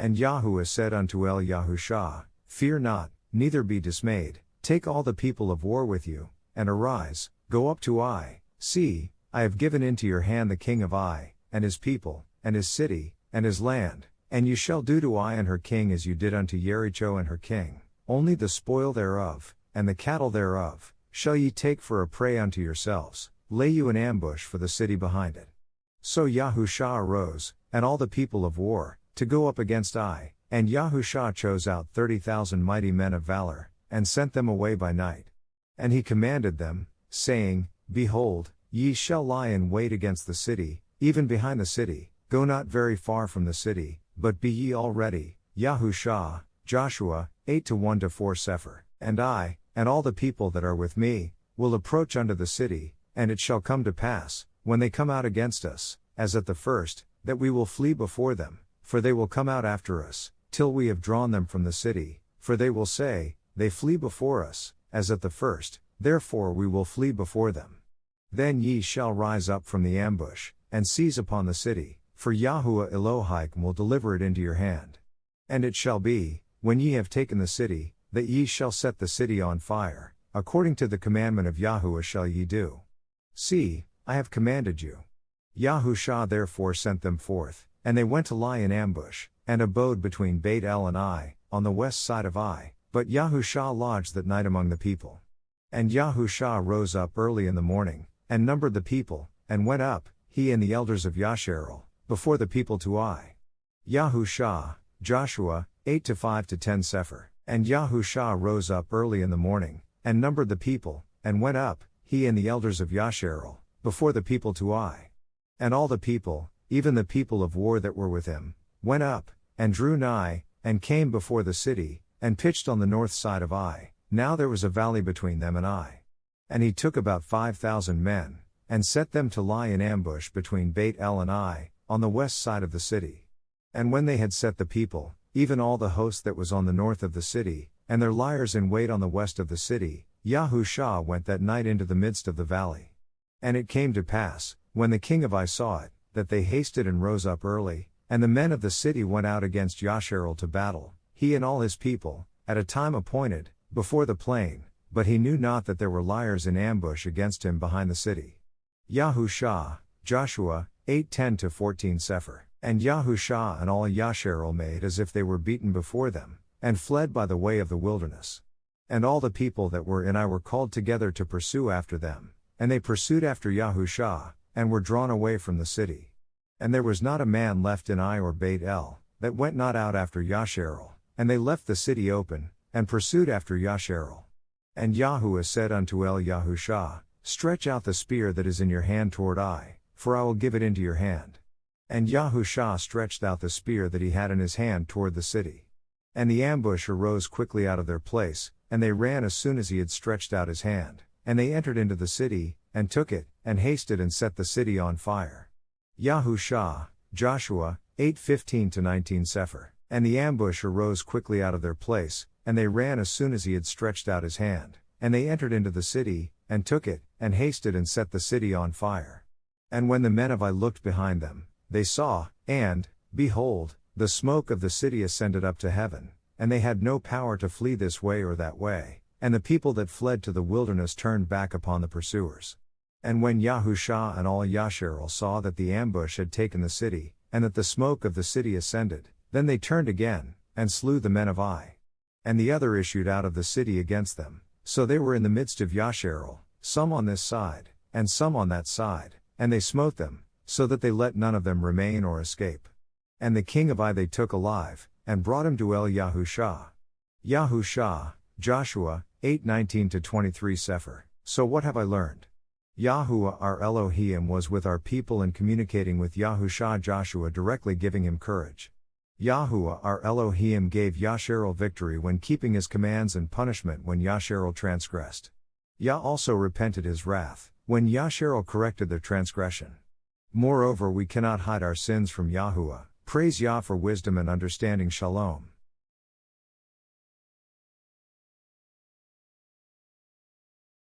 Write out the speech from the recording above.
And YAHUAH said unto Yahushua, Fear not, neither be dismayed, take all the people of war with you, and arise, go up to Ai. See, I have given into your hand the king of Ai, and his people, and his city, and his land, and you shall do to Ai and her king as you did unto Jericho and her king, only the spoil thereof, and the cattle thereof, shall ye take for a prey unto yourselves, lay you an ambush for the city behind it. So Yahushua arose, and all the people of war, to go up against Ai, and Yahushua chose out 30,000 mighty men of valor, and sent them away by night. And he commanded them, saying, Behold, ye shall lie in wait against the city, even behind the city, go not very far from the city, but be ye all ready. Yahushua, Joshua, 8-1-4 Sepher, and I, and all the people that are with me, will approach unto the city, and it shall come to pass, when they come out against us, as at the first, that we will flee before them, for they will come out after us, till we have drawn them from the city, for they will say, They flee before us, as at the first, therefore we will flee before them. Then ye shall rise up from the ambush, and seize upon the city, for YAHUAH ELOHIYM will deliver it into your hand. And it shall be, when ye have taken the city, that ye shall set the city on fire, according to the commandment of YAHUAH shall ye do. See, I have commanded you. Yahushua therefore sent them forth, and they went to lie in ambush, and abode between Beit El and Ai, on the west side of Ai, but Yahushua lodged that night among the people. And Yahushua rose up early in the morning, and numbered the people, and went up, he and the elders of Yashar'el, before the people to Ai. Yahushua, Joshua, 8-5-10 Sepher, and Yahushua rose up early in the morning, and numbered the people, and went up, he and the elders of Yashar'el, before the people to Ai. And all the people, even the people of war that were with him, went up, and drew nigh, and came before the city, and pitched on the north side of Ai. Now there was a valley between them and Ai. And he took about 5,000 men, and set them to lie in ambush between Beit El and Ai, on the west side of the city. And when they had set the people, even all the host that was on the north of the city, and their liers in wait on the west of the city, Yahushua went that night into the midst of the valley. And it came to pass, when the king of Ai saw it, that they hasted and rose up early, and the men of the city went out against Yashar'el to battle, he and all his people, at a time appointed, before the plain, but he knew not that there were liers in ambush against him behind the city. Yahushua, Joshua, 8-10-14 Sepher, and Yahushua and all Yashar'el made as if they were beaten before them, and fled by the way of the wilderness. And all the people that were in Ai were called together to pursue after them, and they pursued after Yahushua, and were drawn away from the city. And there was not a man left in Ai or Beit El, that went not out after Yashar'el, and they left the city open, and pursued after Yashar'el. And YAHUAH said unto Yahushua, Stretch out the spear that is in your hand toward Ai, for I will give it into your hand. And Yahushua stretched out the spear that he had in his hand toward the city. And the ambush arose quickly out of their place, and they ran as soon as he had stretched out his hand, and they entered into the city, and took it, and hasted and set the city on fire. Yahushua, Joshua, 8-15-19 Sepher, and the ambush arose quickly out of their place, and they ran as soon as he had stretched out his hand, and they entered into the city, and took it, and hasted and set the city on fire. And when the men of Ai looked behind them, they saw, and, behold, the smoke of the city ascended up to heaven, and they had no power to flee this way or that way, and the people that fled to the wilderness turned back upon the pursuers. And when Yahushua and all Yashar'el saw that the ambush had taken the city, and that the smoke of the city ascended, then they turned again, and slew the men of Ai. And the other issued out of the city against them, so they were in the midst of Yashar'el, some on this side, and some on that side, and they smote them, so that they let none of them remain or escape. And the king of Ai they took alive, and brought him to Yahushua. Yahushua, Joshua, 8-19-23 Sepher. So what have I learned? YAHUAH our Elohim was with our people and communicating with Yahushua Joshua directly giving him courage. YAHUAH our Elohim gave Yashar'el victory when keeping his commands and punishment when Yashar'el transgressed. Yah also repented his wrath, when Yashar'el corrected their transgression. Moreover we cannot hide our sins from YAHUAH. Praise Yah for wisdom and understanding. Shalom.